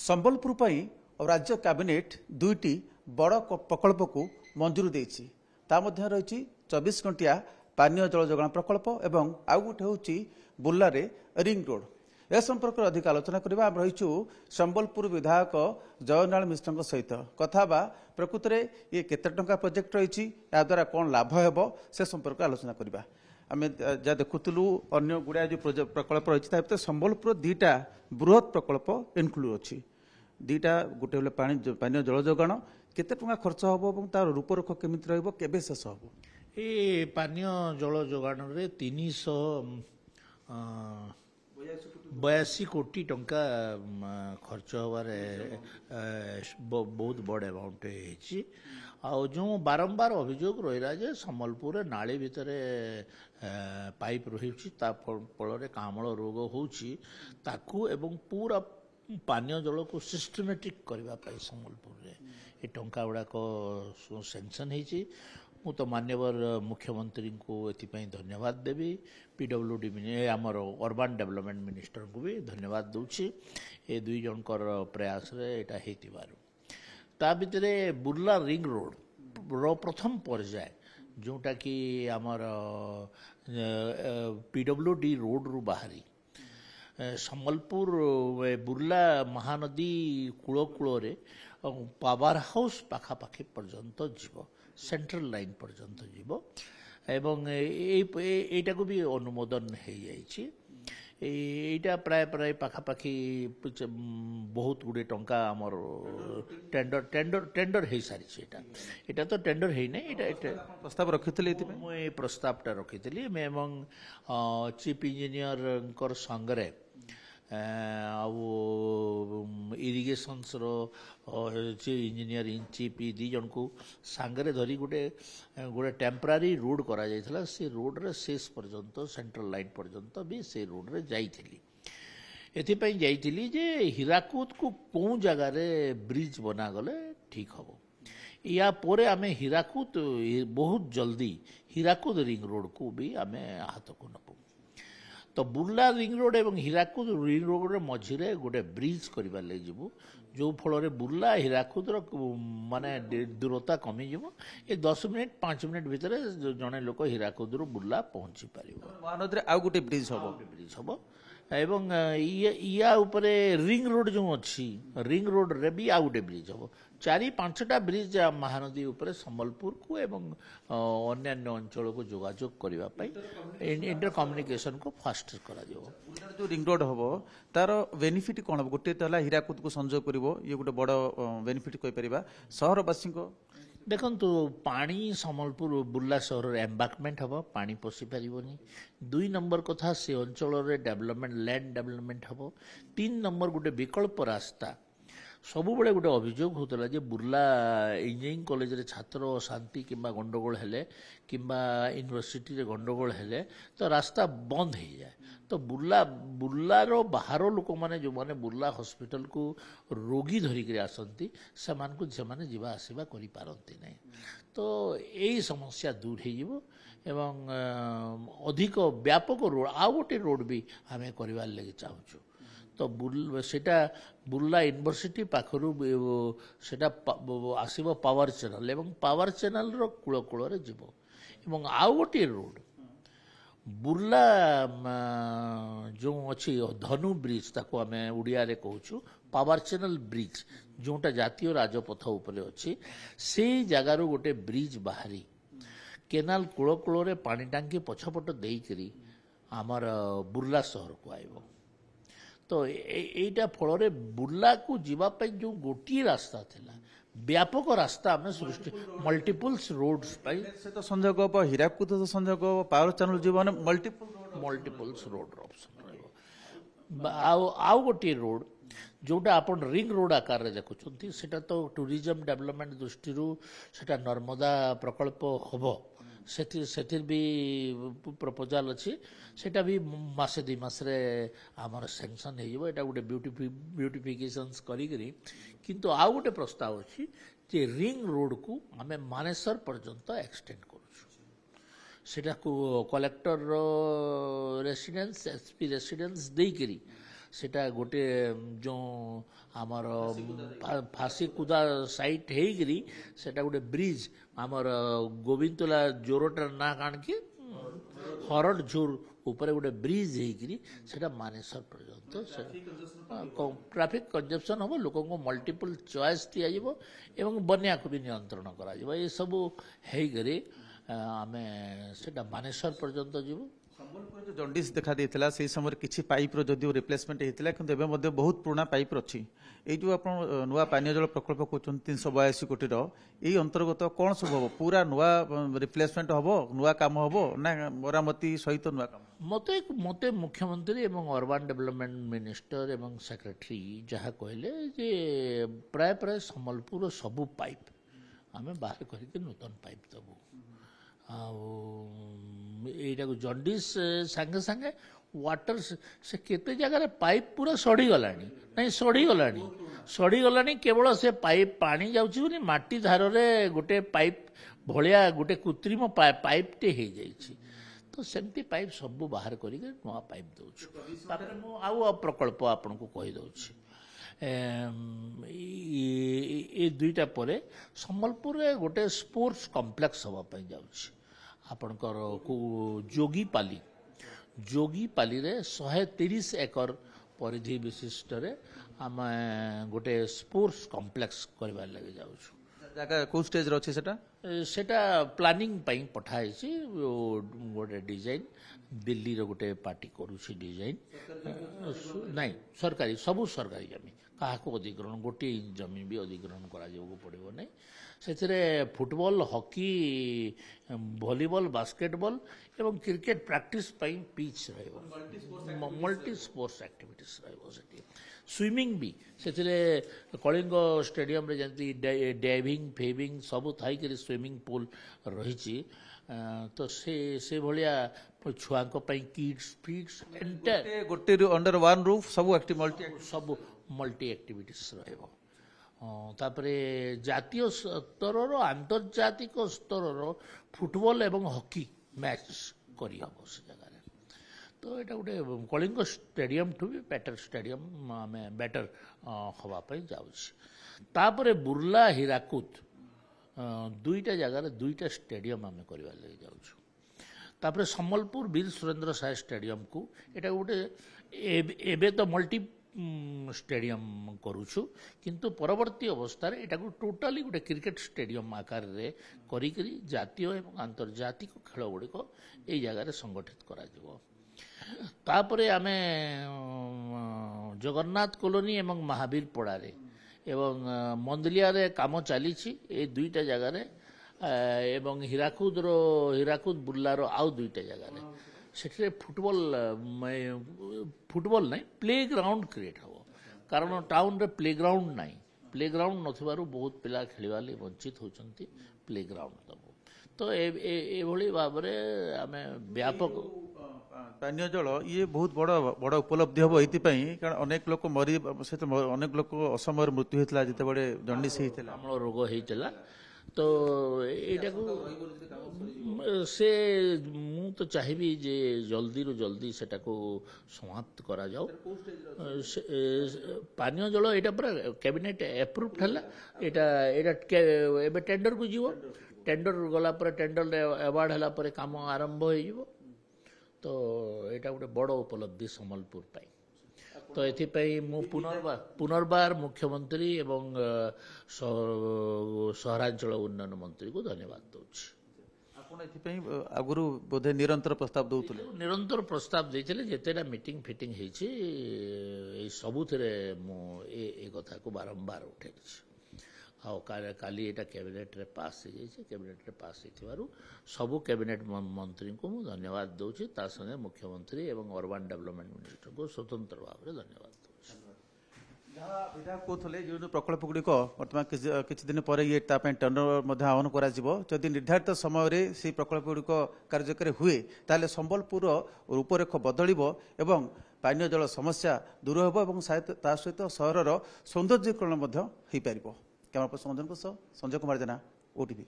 संबलपुर राज्य कैबिनेट दुईटी बड़ प्रकल्प को मंजूरी देछि ता मध्य रही 24 घंटिया पानीय जल जोगाण प्रकल्प एवं आउ गोटे हूँ बुर्ला रिंग रोड ए संपर्क अधिक आलोचना करबा रहीचु संबलपुर विधायक जयनारायण मिश्र सहित कथा प्रकृत में ये केते टंका प्रोजेक्ट रही या द्वारा कौन लाभ हेब से संपर्क आलोचना करबा आम जहाँ देखुलु अन्य गुड़ा जो प्रकल्प रही संबलपुर दीटा बृहत प्रकल्प इनक्लूड अच्छी दीटा गोटे बेले पानी जल जोगाण केते टंका खर्च हम तार रूपरेख केमी रेबे शेष हम ये पानीय जल जोगाण रे 382 कोटी टंका खर्च हबार बहुत बड़ अमाउंट है जो बारंबार अभियोग रहा जे संबलपुर नाली भितर पाइप रही फल कामल रोग होकू एवं पूरा पानीय जल को सिस्टमेटिक करने संबलपुर ये टंका गुड़ाक सैंक्शन होती मु तो मान्यवर मुख्यमंत्री को एपाई धन्यवाद देवी पीडब्ल्यूडी आमर अर्बन डेवलपमेंट मिनिस्टर को भी धन्यवाद दूची ए दुई जनकर प्रयास रे एटा हेतिबारु ता भितरे बुर्ला रिंग रोड रो प्रथम पर्याय जोटा कि आमर पीडब्ल्यूडी रोड रु बाहरी संबलपुर बुर्ला महानदी कूल कूल पावर हाउस पाखापाखि पर्यंत जीव सेंट्रल लाइन पर्यंत जीव एवं एटा को भी अनुमोदन हो जाइए प्राय प्राय पाखापाखि बहुत गुड़े टंका आमर टेंडर टेंडर टेंडर हो सारी एटा तो टेंडर है ना प्रस्ताव रखी मुझे प्रस्तावटा रखी एवं चीफ इंजीनियर संगे इरिगेशंस इंजीनियर इन चीफ दी जन को सांगरे धरी गोटे गोटे टेम्परारी रोड करा जायथला से रोड रे शेष पर्यंत सेंट्रल लाइन पर्यंत भी से रोड रे जाइथिली एथिपई जाइथिली जे हीराकुद को कौन जगह रे ब्रिज बना गले ठीक हबो या पोरे आमे हीराकुद बहुत जल्दी हीराकुद रिंग रोड को भी आमे हाथ को नबो तो बुर्ला रिंग रोड एवं हीराकुद रिंग रोड रे मझिरे गोटे ब्रिज करिबा ले जिवु जो फल रे बुर्ला हीराकुद माने दूरता कमी जिवो ए 10 मिनिट 5 मिनिट भितर जने लोक हीराकुद रु बुर्ला पहुंची पारिबो महानदी रे आउ गोटे ब्रिज हबो एवं या उपरे रिंग रोड जो अच्छी रिंग रोड रे भी आउ गोटे ब्रिज हम 4-5टा ब्रिज महानदी उपरे संबलपुर को एवं अन्य अंचल को जोगाजोग करने इंटर कम्युनिकेशन को फास्ट करा जो रिंग रोड हम तार बेनिफिट कौन हम गोटे हीराकुद को संजोग कर ये गोटे बड़ बेनिफिट कहीपर सहरवासी देखु पानी संबलपुर बुर्ला सहर एम्बाकमेंट हम पानी पशि पारनी 2 नंबर कथा से अंचल डेवलपमेंट लैंड डेवलपमेंट हम 3 नंबर गोटे विकल्प रास्ता सबु बड़े गोटे अभियोग होता जे बुर्ला इंजीनियरिंग कॉलेज रे छात्र शांति किंबा गंडगोल हेले किंबा यूनिवर्सिटी रे गंडगोल हेले तो रास्ता बंद हो जाए तो बुर्लार बाहर लोक मैंने जो मैंने बुर्ला हॉस्पिटल को रोगी धरिक आसती से जावा आसवा कर तो यही समस्या दूर हो एवं अधिक व्यापक रोड आउ गोटे रोड भी आम कर लगे चाहूँ तो सेटा बुर्ला यूनिवर्सिटी पाखरु सेटा आसीबो पावर चैनल एवं पावर चैनल रो कूल कूल रे जीवो एवं आउ गोटे रोड बुर्ला जो अच्छी धनु ब्रिज ताको आमे उड़िया रे कहूछु पावर चैनल ब्रिज जोटा जातीय राजपथ उपरे अच्छी से जगार गोटे ब्रिज बाहरी केनाल कूल कूल रे पानी टांकी पछपट देइकरी आमर बुर्ला शहर को आइबो तो एटा फल बुर्ला को जीवाई जो गोटे रास्ता थिला व्यापक रास्ता आम सृष्टि मल्टीपल्स रोड्स से तो संजोग हीराकुद तो संजोग पावर चैनल जीवन मल्टीपल्स रोड ऑप्शन आउ गोटे रोड जोटा अपन रिंग रोड आकार रे देखुछंती सेटा तो टूरिज्म डेवलपमेंट दृष्टि सेटा नर्मदा प्रकल्प हबो सेतिर भी प्रपोजाल अच्छी सेटा भी मासे 2 मास रे आमर सैंक्शन हो एटा गोटे ब्यूटिफिकेशंस करी किंतु आउ गोटे प्रस्ताव अच्छी जे रिंग रोड को आमे मानेसर पर्यंत एक्सटेंड करूछु सेटा को कलेक्टर रेसिडेंस एसपी रेसिडेंस देकरी সেটা গোটে जो आमर फासी कुदा साइट हेकरी सेटा गोटे ब्रिज आमर गोविंदला जोरटार ना काण कि हरड झोर ऊपर गोटे ब्रिज हेकरी सेटा मानेसर पर्यंत ट्रैफिक कंजप्शन हम लोक मल्टीपल चॉइस दिया एवं बन्या को भी नियंत्रण करा ये सब हेकरी आमे सेटा मानेसर पर्यंत जीवु ସମ୍ବଲପୁର जो ଜଣ୍ଡିସ୍ ଦେଖା ଦେଇଥିଲା ସେହି ସମୟରେ କିଛି ପାଇପ୍ର ଯଦିଓ ରିପ୍ଲେସମେଣ୍ଟ ହେଇଥିଲା କିନ୍ତୁ ଏବେ ମଧ୍ୟ ବହୁତ ପୁରୁଣା ପାଇପ୍ ଅଛି ଏଇ ଯେଉଁ ଆପଣ ନୂଆ ପାନୀୟ ଜଳ ପ୍ରକଳ୍ପ କହୁଛନ୍ତି 382 କୋଟିର ଏଇ ଅନ୍ତର୍ଗତ କ'ଣ ସବୁ ହେବ ପୁରା ନୂଆ ରିପ୍ଲେସମେଣ୍ଟ ହେବ ନୂଆ କାମ ହେବ ନା ମରାମତି ସହିତ ନୂଆ କାମ ମତେ ମୁଖ୍ୟମନ୍ତ୍ରୀ ଏବଂ ଅର୍ବାନ୍ ଡେଭଲପମେଣ୍ଟ ମିନିଷ୍ଟର ଏବଂ ସେକ୍ରେଟାରୀ ଯାହା କହିଲେ ଯେ ପ୍ରାୟ ସମ୍ବଲପୁର ସବୁ ପାଇପ୍ ଆମେ ବାହାର କରିକି ନୂତନ ପାଇପ୍ ଦେବୁ ଆଉ ଏଇଟା ଜଣ୍ଡିସ୍ ସାଙ୍ଗେ ସାଙ୍ଗେ वाटर से केते जगह पाइप पूरा सड़ीगलानी नहीं सड़ीगलानी केवल से पाइप पानी जाउछि बोली माटी धार रे गोटे पाइप भलिया गोटे कृत्रिम पाइप टे हो जाइछि तो सेमती पाइप सब बाहर करिके नवा पाइप दउछु तापर मु आउ प्रकल्प आपन को कहि दउछि ए दुईटा परे संबलपुर रे गोटे स्पोर्ट्स कॉम्प्लेक्स हवा पई जाउछि आपनकर को जोगीपाली रे 130 एकर परिधि विशिष्ट रे आम गोटे स्पोर्ट्स कॉम्प्लेक्स करबा लगे जाउछु जगह को स्टेज रे अछि सेटा प्लानिंग पई पठाई छी गोटे डिजाइन दिल्ली रो गोटे पार्टी करूछि डिजाइन नहीं सरकारी सब सरकारी जमी काहाको अधिग्रहण गोटे जमी भी अधिग्रहण करा जेबो पड़िबो नहीं सेथिरे फुटबॉल हॉकी वॉलीबॉल बास्केटबॉल एवं क्रिकेट प्रैक्टिस पई पिच रहबो मल्टी स्पोर्ट्स एक्टिविटीज रहबो सेठी स्विमिंग भी सेथिरे कलिंग स्टेडियम रे जंती डाइविंग फेविंग सब थाई के स्विमिंग पूल रहिछि तो से भलिया छुआ को पई किड्स फिट्स एंटर गोटे अंडर वन रूफ सब मल्टी एक्टिविटीज रहबो तापरे जातीय स्तर आंतर्जातिक स्तर फुटबॉल एवं हॉकी मैच करी हम से जगह तो यहाँ गोटे कलिंग स्टेडियम ठू भी बेटर स्टेडियम आम बेटर हाँपाई जाऊे बुर्ला हीराकुद दुईटा जगार दुईटा स्टेडियम आम करवा लगे जाऊँ सम्बलपुर वीर सुरेंद्र साय स्टेडियम को यहाँ गोटे एबे तो मल्टी स्टेडियम करूछु किंतु परवर्ती अवस्था एटा टोटाली गोटे क्रिकेट स्टेडियम आकार रे करी जातीय एवं आंतर्जातिक खेल गुड़िक यही जगह संगठित करा तापरे आमे जगन्नाथ कॉलोनी एवं महावीर पड़ारे एवं मंदलिया रे काम चली ए दुईटा जगार एवं हीराकुद बुर्लार आउ दुईटा जगार से फुटबॉल नहीं प्ले ग्राउंड क्रिएट हम कारण टाउन रे प्ले ग्राउंड नहीं प्ले ग्राउंड नथिबारु बहुत पिला खेलिबा ले वंचित होचंती प्ले ग्राउंड दबो तो ए भली भाबरे आमे व्यापक पानीय जल ये बहुत बड़ उपलब्धि हम ये कारण अनेक लोक मरी सहित अनेक लोक असमय मृत्यु होता जिते बड़े जंडिस होता अम्ल रोग होता तो यहाँ को से मु तो चाहिए जे जल्दी रू जल्दी सेटा को समाप्त करा जाओ पानीय जल यहाँ पूरा कैबिनेट एप्रूव्ड है एबे टेंडर को जीवो टेंडर गला पर टेंडर अवार्ड है काम आरंभ हो तो यहाँ गोटे बड़ उपलब्धि सम्बलपुर पाई तो एथिपाई मु पुनर्बार मुख्यमंत्री एवं सहरांचल उन्नयन मंत्री को धन्यवाद दूची आगुरु बोधे निरंतर प्रस्ताव दौतले निरंतर प्रस्ताव देते जितेटा मीटिंग फिटिंग होती सबुथिरे मु ए कथा को बारंबार उठे काली एटा कैबिनेट रे पास हो जाइए कैबिनेट रे पास हो सबू कैबिनेट मंत्री को मु धन्यवाद दूची ता संगे मुख्यमंत्री एवं अर्बन डेवलपमेंट मिनिस्टर को स्वतंत्र भाव में धन्यवाद दूची विधायक कहते जो प्रकल्प गुड़िक बर्तमान किसी दिन पर ये टेंडर आह्वान करी निर्धारित समय से प्रकल्प गुड़िक कार्यकारी हुए ताले संबलपुर रूपरेख बदल एवं पानीय जल समस्या दूर हो सहित सहर सौंदर्यीकरण हो पार। कैमरा पर्सन संजय कुमार जेना, OTV।